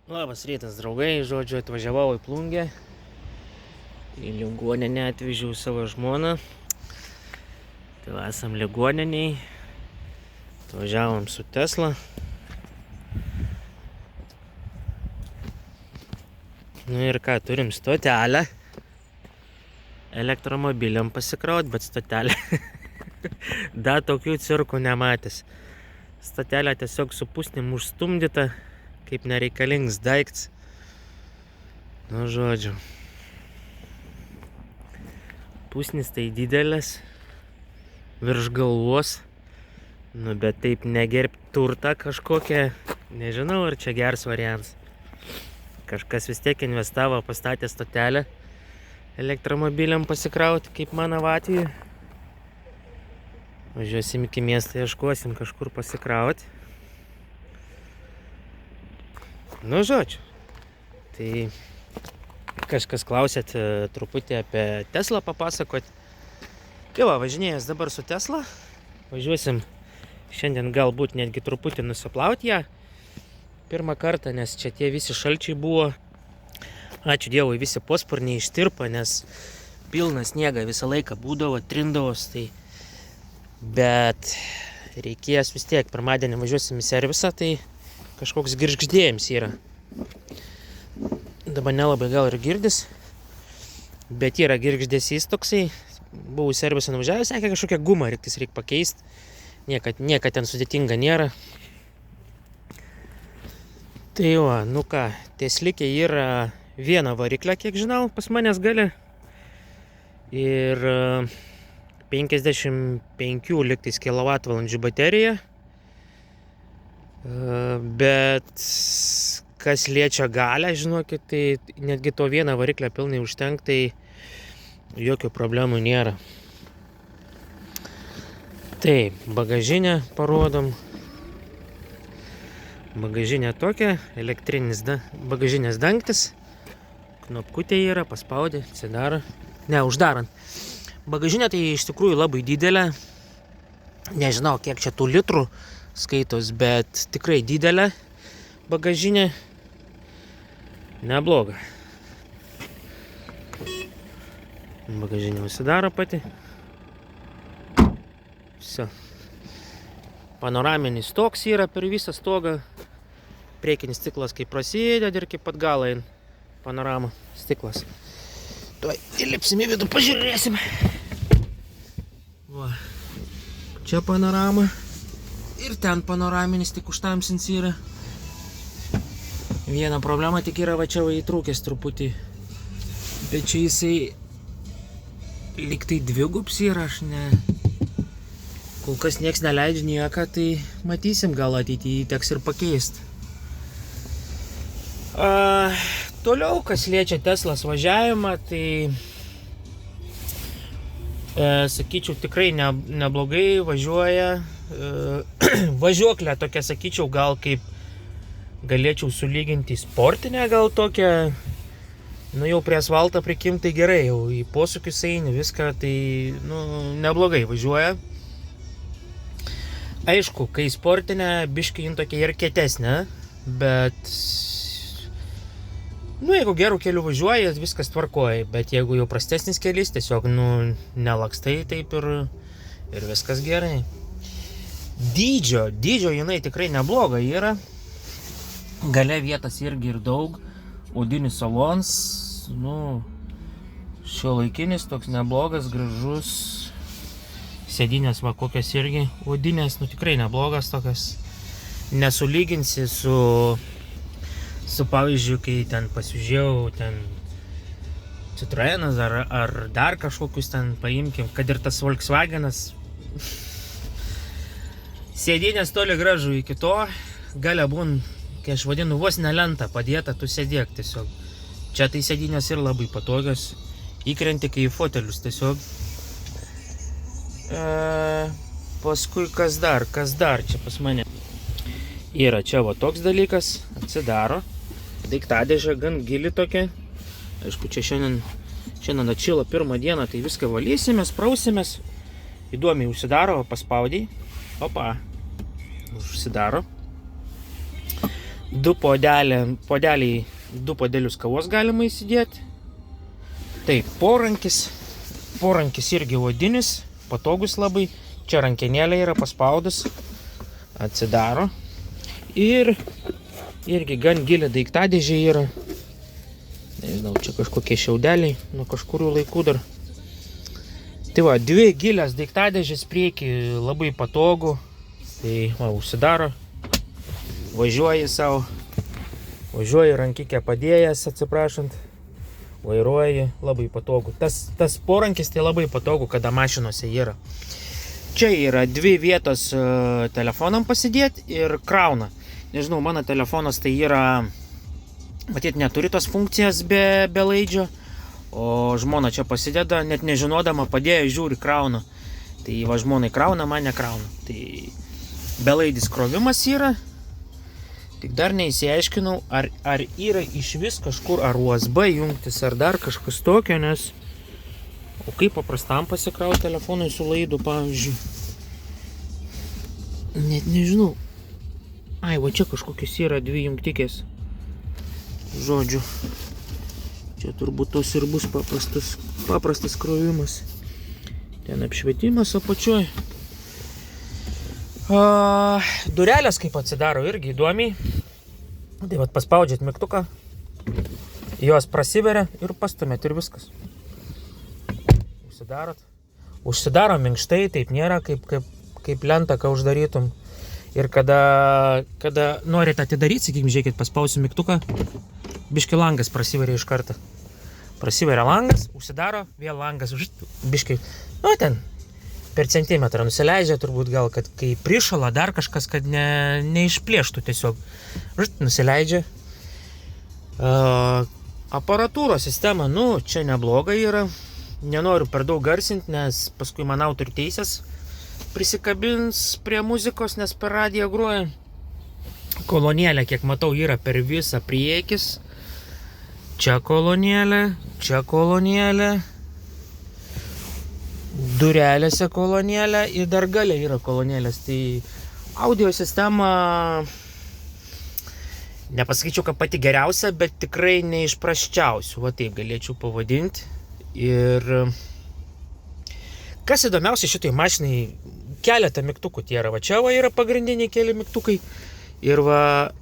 Labas rytas, draugai, žodžiu, atvažiavau į Plungę. Į ligoninę atvežiau savo žmoną. Tai esam ligoniniai. Atvažiavom su Tesla. Nu ir ką, turim stotelę. Elektromobiliam pasikraut, bet stotelė. Da tokių cirkų nematęs. Stotelė tiesiog su pusnim užstumdyta, kaip nereikalingas daiktas. Nu, žodžiu. Pusnis tai didelis, virš galvos. Nu, bet taip negerbt turtą kažkokią. Nežinau, ar čia geras variantas. Kažkas vis tiek investavo, pastatė stotelę elektromobiliam pasikrauti, kaip mano atveju. Važiuosim iki miestą, ieškosim kažkur pasikrauti. Nu, žodžiu. Tai kažkas klausėt truputį apie Teslą papasakoti. Tai va, važinėjęs dabar su Tesla. Važiuosim šiandien galbūt netgi truputį nusiplauti ją. Pirmą kartą, nes čia tie visi šalčiai buvo. Ačiū Dievui, visi posparniai ištirpo, nes pilnas sniega visą laiką būdavo, trindavos. Tai... Bet reikės vis tiek, pirmadienį važiuosim į servisą, tai kažkoks girgždėjimas yra. Dabar nelabai gal ir girdis, bet yra girgždėsys toksai. Buvau į servisą nuvažiavęs, sakė, kažkokią gumą reikia pakeisti. Niekad ten sudėtinga nėra. Tai va, nu ką, Teslikė yra viena variklė, kiek žinau, pas manęs gali. Ir 55 liktais kWh baterija. Bet kas liečia galę, žinokit, tai netgi to vieną variklę pilnai užtenka, tai jokių problemų nėra. Tai bagažinę parodom. Bagažinė tokia, elektrinis bagažinės dangtis. Knopkutė yra, paspaudė, atsidaro. Ne, uždarant. Bagažinė tai iš tikrųjų labai didelė. Nežinau, kiek čia tų litrų skaitos, bet tikrai didelė bagažinė. Nebloga. Bagažinė užsidaro pati. Viso. Panoraminis toks yra per visą stogą. Priekinis stiklas kaip prasideda ir kaip pat galą eina. Panorama stiklas. Tuoj įlipsim į vidų, pažiūrėsim. Va. Čia panorama. Ir ten panoraminis tik užtamsins yra. Viena problema tik yra, va čia va įtrūkęs truputį. Bet čia jisai liktai dvigubs yra, aš ne... Kol kas nieks neleidžia nieką, tai matysim, gal ateityje teks ir pakeisti. Toliau, kas liečia Teslas važiavimą, tai sakyčiau, tikrai neblogai važiuoja. Važiuoklė tokia, sakyčiau, gal kaip galėčiau sulyginti sportinę, gal tokią. Nu jau prie asfaltą prikim, tai gerai, jau į posūkius eini, viską, tai neblogai važiuoja. Aišku, kai sportinė, biškai jin tokia ir kietesnė, bet jeigu gerų kelių važiuoja, viskas tvarkoja, bet jeigu jau prastesnis kelias, tiesiog nelakstai taip ir viskas gerai. Dydžio jinai tikrai nebloga yra. Gale vietas irgi ir daug. Odinis salons, šiuolaikinis, toks neblogas, gražus. Sėdynės va kokias irgi odinės, tikrai neblogas tokias. Nesulyginsi su pavyzdžiui, kai ten pasižiūrėjau, ten Citroenas ar dar kažkokius ten paimkim, kad ir tas Volkswagenas. Sėdynės toli gražu iki to, galia būn, kai aš vadinu, vos ne lenta padėta, tu sėdėk tiesiog. Čia tai sėdynės ir labai patogios, įkrenti kai į fotelius tiesiog. Paskui kas dar čia pas mane. Yra čia va toks dalykas, atsidaro. Daiktadėžė gan gili tokia. Aišku, čia šiandien atšilo pirmą dieną, tai viską valysimės, prausimės. Įdomiai užsidaro, paspaudai. Opa, užsidaro. du podelius kavos galima įsidėti. Taip, porankis irgi odinis, patogus labai. Čia rankenėlė yra paspaudus, atsidaro. Ir irgi gan gili daiktadėžė yra. Nežinau, čia kažkokie šiaudeliai nuo kažkurių laikų dar. Tai va, dvi gilias daiktadėžės priekį, labai patogu. Tai va, užsidaro. Važiuoji savo. Važiuoji rankikę padėjęs, atsiprašant. Vairuoji, labai patogu. Tas porankis tai labai patogu, kada mašinuose yra. Čia yra dvi vietos telefonam pasidėti ir krauna. Nežinau, mano telefonas tai yra, matyt, neturi tos funkcijas be laidžio, o žmona čia pasideda, net nežinodama, padėjo, žiūri, krauna. Tai va, žmonai krauna, man nekrauna. Tai belaidis krovimas yra, tik dar neįsiaiškinau, ar yra iš vis kažkur, ar USB jungtis, ar dar kažkas tokio, nes o kaip paprastam pasikrauti telefonui su laidu, pavyzdžiui. Net nežinau. Ai, va čia kažkokios yra dvi jungtikės. Žodžiu. Čia turbūt tos ir bus paprastas krovimas. Ten apšvietimas apačioj. Durelės kaip atsidaro irgi įdomiai. Tai vat paspaudžiat mygtuką. Jos prasiveria ir pastumėt ir viskas. Užsidaro minkštai, taip nėra kaip lenta, ką uždarytum. Ir kada norit atidaryti, sakykim, žiūrėkit, paspausiu mygtuką, biški langas prasiveria iš karto. Prasiveria langas, užsidaro, vėl langas, biški, ten per centimetrą nusileidžia turbūt gal, kad kai prišala dar kažkas, kad neišplėštų tiesiog. Nusileidžia. Aparatūros sistema, čia nebloga yra. Nenoriu per daug garsinti, nes paskui man autorių teisės prisikabins prie muzikos, nes per radiją groja. Kolonėlė, kiek matau, yra per visą priekis. Čia kolonėlė. Durelėse kolonėlė ir dar gale yra kolonėlės. Tai audio sistema, nepasakyčiau, kad pati geriausia, bet tikrai ne iš prasčiausių. Va taip galėčiau pavadinti. Ir kas įdomiausia šitoj mašinai, keletą mygtukų tie yra. Va čia va yra pagrindiniai keli mygtukai. Ir va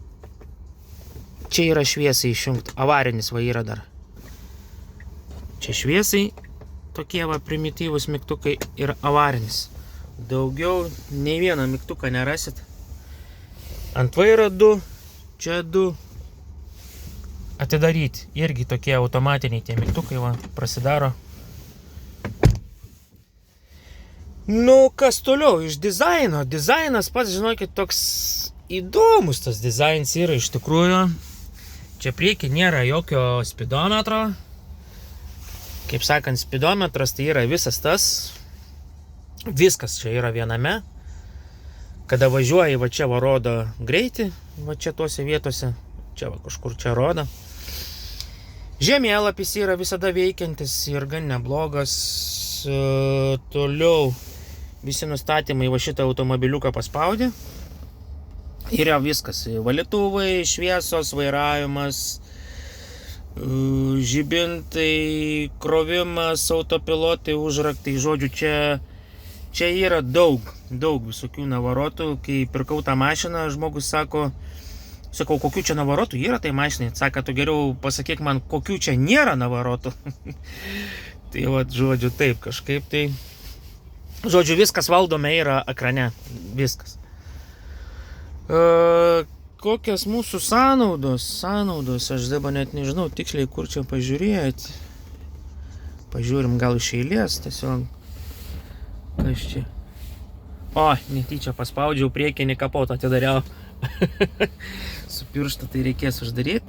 čia yra šviesai išjungti. Avarinis va yra dar. Čia šviesai tokie va primityvūs mygtukai ir avarinis. Daugiau nei vieną mygtuką nerasit. Ant vairo 2, čia 2. Atidaryti. Irgi tokie automatiniai tie mygtukai va prasidaro. Kas toliau iš dizaino? Dizainas pats, žinokit, toks įdomus tas dizainas yra iš tikrųjų. Čia prieki nėra jokio spidometro. Kaip sakant, spidometras tai yra visas tas. Viskas čia yra viename. Kada važiuoji, va čia va rodo greitį, va čia tose vietose. Čia va kažkur čia rodo. Žemėlapis yra visada veikiantis ir gan neblogas. Toliau visi nustatymai va šitą automobiliuką paspaudė. Ir jau viskas. Valytuvai, šviesos, vairavimas, žibintai, krovimas, autopilotai, užraktai. Žodžiu, čia yra daug visokių navarotų. Kai pirkau tą mašiną, žmogus sakau, kokių čia navarotų yra tai mašinai. Sako, tu geriau pasakyk man, kokių čia nėra navarotų. Tai va, žodžiu, taip kažkaip tai. Žodžiu, viskas valdome yra ekrane. Viskas. Kokias mūsų sąnaudos, aš dabar net nežinau tiksliai, kur čia pažiūrėti. Pažiūrim gal iš eilės, tiesiog. Kas čia? Netyčia paspaudžiau priekinį kapotą, atidariau. Su pirštu tai reikės uždaryti.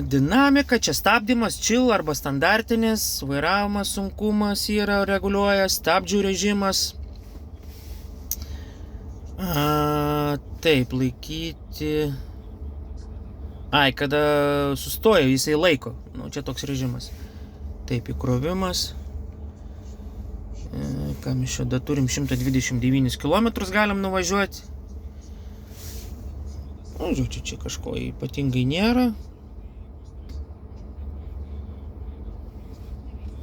Dinamika, čia stabdymas, chill arba standartinis, vairavimas, sunkumas yra reguliuoja, stabdžių režimas. Taip, laikyti. Kada sustoja, jisai laiko. Čia toks režimas. Taip, įkrovimas. Ką mes čia turim 129 km galim nuvažiuoti. Nu, žodžiu, čia kažko ypatingai nėra.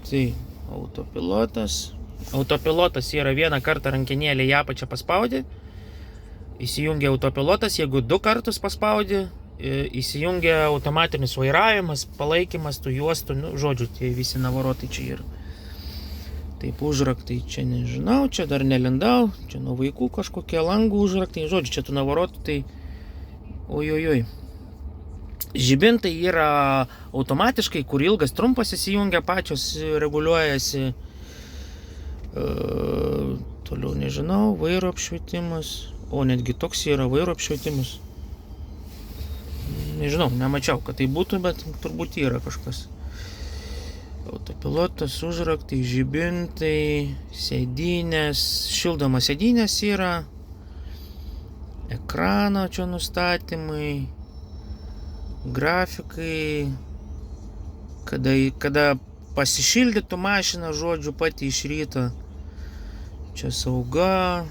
Tai autopilotas. Autopilotas yra vieną kartą rankenėlę į apačią paspaudi. Įsijungia autopilotas, jeigu 2 kartus paspaudi, įsijungia automatinis vairavimas, palaikymas tų juostų, nu, žodžiu, tie visi navarotai čia yra. Taip, užraktai čia nežinau, čia dar nelindau, čia nuo vaikų kažkokie langų užraktai, žodžiu, čia tų navarotų, tai ojojoj. Žibintai yra automatiškai, kur ilgas trumpas įsijungia, pačios reguliuojasi. Toliau nežinau, vairo apšvietimas, o netgi toks yra vairo apšvietimas. Nežinau, nemačiau, kad tai būtų, bet turbūt yra kažkas. Autopilotas, užraktai, žibintai, sėdynės, šildomas sėdynės yra, ekrano čia nustatymai, grafikai, kada pasišildytų mašiną, žodžiu, pati iš ryto. Čia sauga,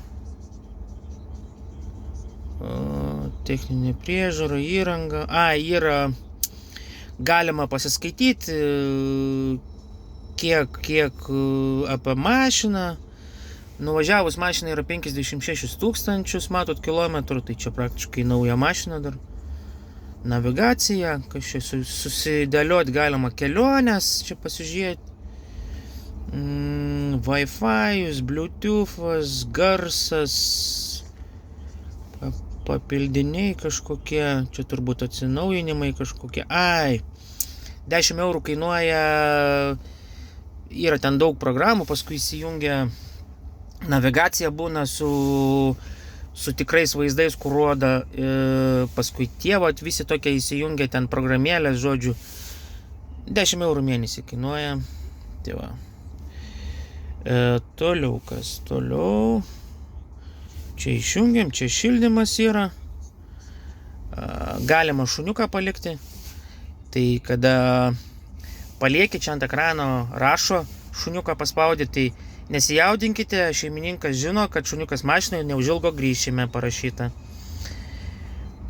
techninė priežiūra, įranga. Yra galima pasiskaityti, kiek apie mašiną. Nuvažiavus mašiną yra 56 000, matot, kilometrų, tai čia praktiškai nauja mašina dar. Navigacija, kažkaip susidėlioti galima keliones, čia pasižiūrėti. Wi-Fi, Bluetooth'as, garsas, papildiniai kažkokie, čia turbūt atsinaujinimai kažkokie. 10 eurų kainuoja, yra ten daug programų, paskui įsijungia navigacija būna su tikrais vaizdais, kur rodo, paskui tie, visi tokie įsijungia ten programėlės, žodžiu, 10 eurų mėnesį kainuoja. Tai va. Toliau kas? Toliau. Čia išjungiam, čia šildymas yra. Galima šuniuką palikti. Tai kada palieki čia ant ekrano rašo, šuniuką paspaudė, tai nesijaudinkite, šeimininkas žino, kad šuniukas mašinoje neužilgo grįšime parašyta.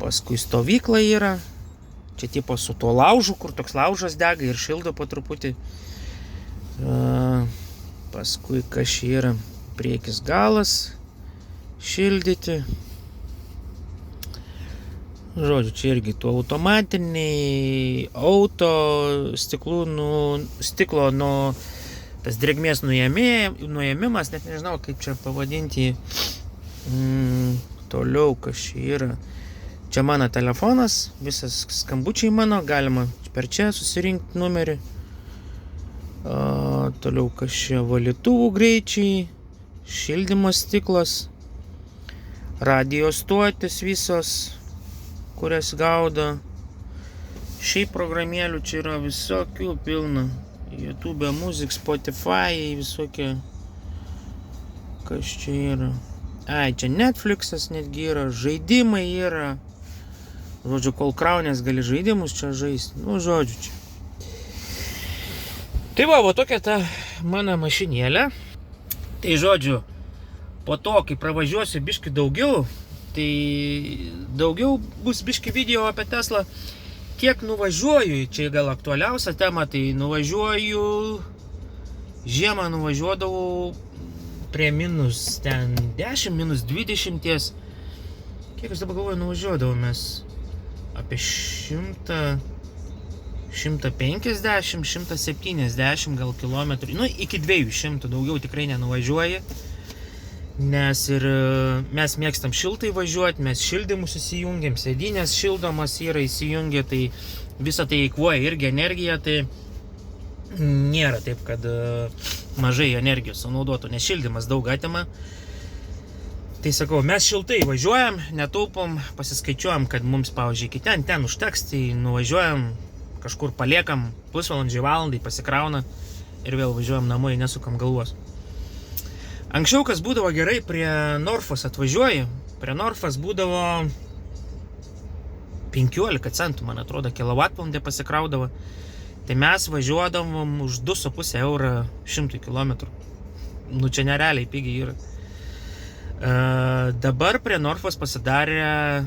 Paskui stovykla yra. Čia tipo su tuo laužu, kur toks laužas dega ir šildo po truputį. Paskui kas yra priekis galas šildyti. Žodžiu, čia irgi tuo automatiniai, auto stiklo nuo tas drėgmės nuėmimas, net nežinau kaip čia pavadinti. Toliau kas čia yra. Čia mano telefonas, visas skambučiai mano, galima per čia susirinkti numerį. Toliau kas čia valytuvų greičiai, šildymo stiklas, radijo stotis visos, kurias gaudo. Šiaip programėlių čia yra visokių pilna. YouTube, Music, Spotify, visokie. Kas čia yra? Čia Netflixas netgi yra, žaidimai yra. Žodžiu, kol kraunės gali žaidimus čia žaisti. Nu, žodžiu, čia. Tai va tokia ta mano mašinėlė. Tai žodžiu, po to, kai pravažiuosiu biški daugiau, tai daugiau bus biški video apie Teslą. Kiek nuvažiuoju, čia gal aktualiausia tema, tai nuvažiuoju, žiemą nuvažiuodavau prie minus ten 10, minus 20. Kiek aš dabar galvoju, nuvažiuodavau mes apie 100, 150, 170 gal kilometrų, nu iki 200, daugiau tikrai nenuvažiuoju. Nes ir mes mėgstam šiltai važiuoti, mes šildymus įsijungiam, sėdynės šildomas yra įsijungia, tai visą tai eikvoja irgi energiją, tai nėra taip, kad mažai energijos sunaudotų, nes šildymas daug atima. Tai sakau, mes šiltai važiuojam, netaupom, pasiskaičiuojam, kad mums, pavyzdžiui, iki ten užteks, tai nuvažiuojam, kažkur paliekam pusvalandžiai, valandai, pasikrauna ir vėl važiuojam namo, nesukam galvos. Anksčiau, kas būdavo gerai, prie Norfos atvažiuoji, prie Norfos būdavo 15 centų, man atrodo, kilovatvalandė pasikraudavo. Tai mes važiuodavom už 2,5 eurą 100 km. Nu, čia nerealiai pigiai yra. Dabar prie Norfos pasidarė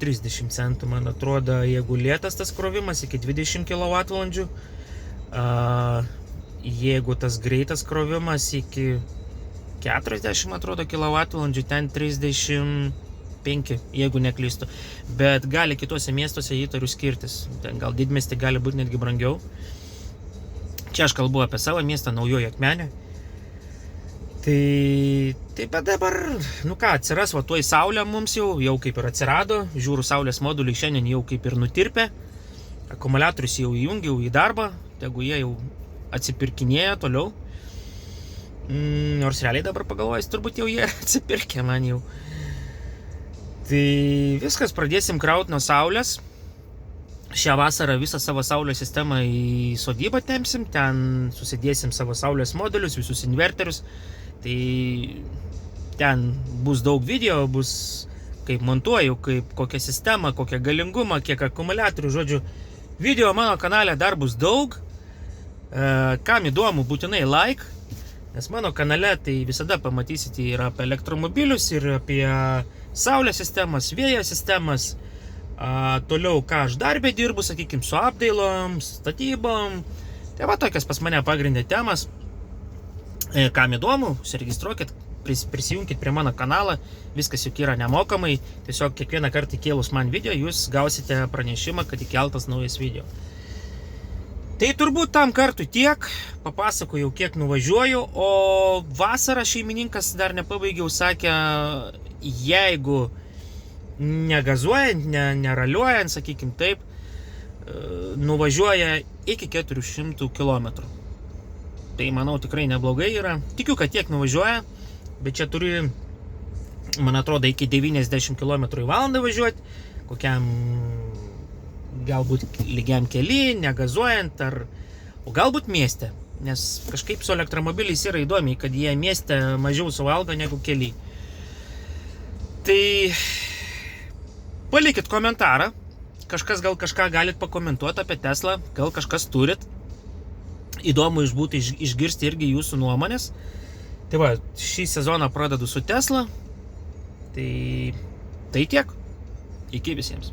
30 centų, man atrodo, jeigu lėtas tas krovimas, iki 20 kWh. Jeigu tas greitas krovimas iki 40, atrodo, kWh, ten 35, jeigu neklystu. Bet gali kitose miestuose įtariu skirtis. Ten gal didmiestį gali būti netgi brangiau. Čia aš kalbu apie savo miestą, Naujoji Akmenė. Tai bet dabar, nu ką, atsiras va tuoj saulė mums jau kaip ir atsirado. Žiūriu, saulės moduliai šiandien jau kaip ir nutirpė. Akumuliatorius jau įjungiau į darbą, tegu jie jau atsipirkinėja toliau. Nors realiai dabar pagalvojęs, turbūt jau jie atsipirkė man jau. Tai viskas, pradėsim kraut nuo saulės. Šią vasarą visą savo saulės sistemą į sodybą tempsim, ten susidėsim savo saulės modulius, visus inverterius. Tai ten bus daug video, bus kaip montuoju, kaip kokią sistemą, kokią galingumą, kiek akumuliatorių, žodžiu. Video mano kanale dar bus daug. Kam įdomu, būtinai like, nes mano kanale tai visada pamatysite ir apie elektromobilius, ir apie saulės sistemas, vėjo sistemas. Toliau, ką aš darbę dirbu, sakykime, su apdailom, statybom. Tai va tokias pas mane pagrindė temas. Kam įdomu, užsiregistruokit, prisijunkit prie mano kanalą, viskas juk yra nemokamai. Tiesiog kiekvieną kartą įkėlus man video, jūs gausite pranešimą, kad įkeltas naujas video. Tai turbūt tam kartui tiek, papasakojau, kiek nuvažiuoju, o vasarą šeimininkas dar nepabaigiau, sakė, jeigu negazuojant, neraliuojant, sakykim taip, nuvažiuoja iki 400 km. Tai manau tikrai neblogai yra. Tikiu, kad tiek nuvažiuoja, bet čia turi, man atrodo, iki 90 km į valandą važiuoti, kokiam galbūt lygiam kely, negazuojant, o galbūt mieste. Nes kažkaip su elektromobiliais yra įdomiai, kad jie mieste mažiau suvalgo negu kely. Tai palikit komentarą, kažkas gal kažką galit pakomentuoti apie Teslą, gal kažkas turit. Įdomu išgirsti irgi jūsų nuomonės. Tai va, šį sezoną pradedu su Tesla. Tai tiek. Iki visiems.